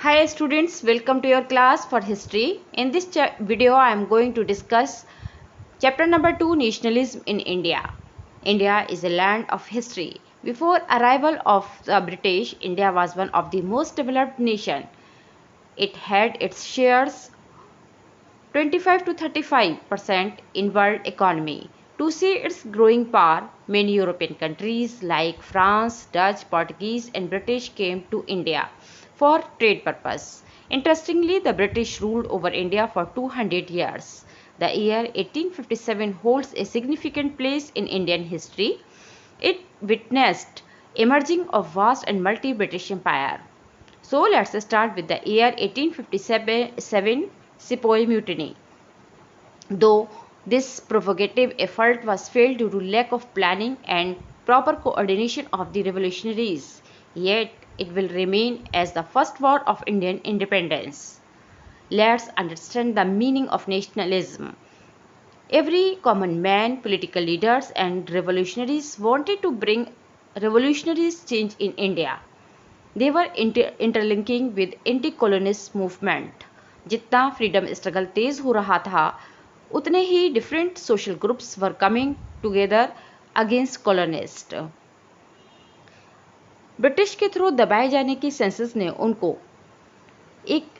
Hi students, welcome to your class for history. In this video I am going to discuss chapter number 2, Nationalism in India. India is a land of history. Before arrival of the British, India was one of the most developed nation. It had its shares 25 to 35% in world economy. To see its growing power, many European countries like France, Dutch, Portuguese and British came to India for trade purpose. Interestingly, the British ruled over India for 200 years. The year 1857 holds a significant place in Indian history. It witnessed emerging of vast and multi-British empire. So let's start with the year 1857 Sepoy Mutiny. Though this provocative effort was failed due to lack of planning and proper coordination of the revolutionaries, yet it will remain as the first war of Indian independence. Let's understand the meaning of nationalism. Every common man, political leaders and revolutionaries wanted to bring revolutionary change in India. They were interlinking with anti-colonialist movement. जितना freedom struggle तेज हो रहा था उतने ही different social groups were coming together against colonist. British के through दबाए जाने की सेंसस ने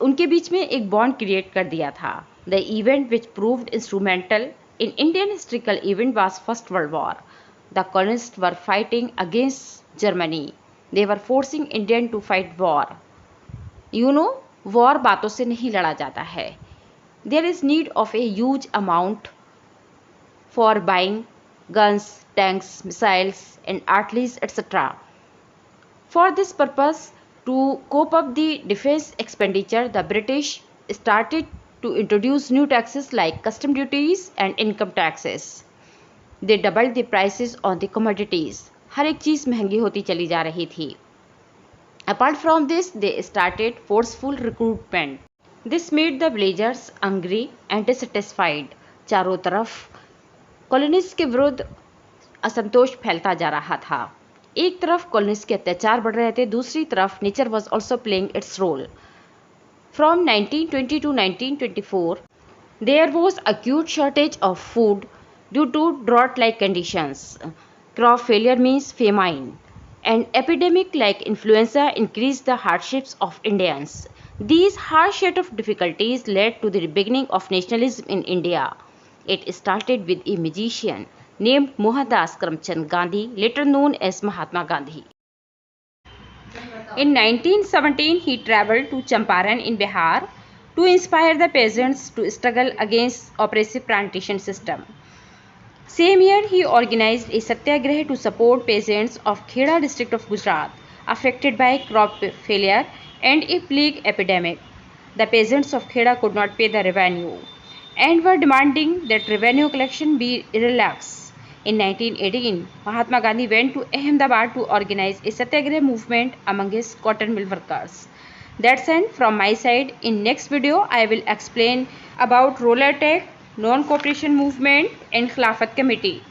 उनके बीच में एक बॉन्ड क्रिएट कर दिया था. The event which proved instrumental in Indian historical event was first world war. The colonist were fighting against Germany. They were forcing Indian to fight war. You know, war बातों से नहीं लड़ा जाता है. There is need of a huge amount for buying guns, tanks, missiles and artillery, etc. For this purpose, to cope up the defense expenditure, the British started to introduce new taxes like custom duties and income taxes. They doubled the prices on the commodities. हर एक चीज़ महंगी होती चली जा रही थी. Apart from this, they started forceful recruitment. This made the villagers angry and dissatisfied. चारों तरफ colonist के विरुद्ध असंतोष फैलता जा रहा था. एक तरफ कॉलोनिस्ट के अत्याचार बढ़ रहे थे, दूसरी तरफ nature was also playing its role. From 1920 to 1924, there was acute shortage of food due to drought-like conditions. Crop failure means famine. And epidemic like influenza increased the hardships of Indians. These harsh set of difficulties led to the beginning of nationalism in India. It started with a magician named Mohandas Karamchand Gandhi, later known as Mahatma Gandhi. In 1917, he travelled to Champaran in Bihar to inspire the peasants to struggle against oppressive plantation system. Same year, he organized a satyagraha to support peasants of Kheda district of Gujarat affected by crop failure and a plague epidemic. The peasants of Kheda could not pay the revenue and were demanding that revenue collection be relaxed. In 1918, Mahatma Gandhi went to Ahmedabad to organize a satyagraha movement among his cotton mill workers. That's all from my side. In next video, I will explain about roller attack, non-cooperation movement and Khilafat committee.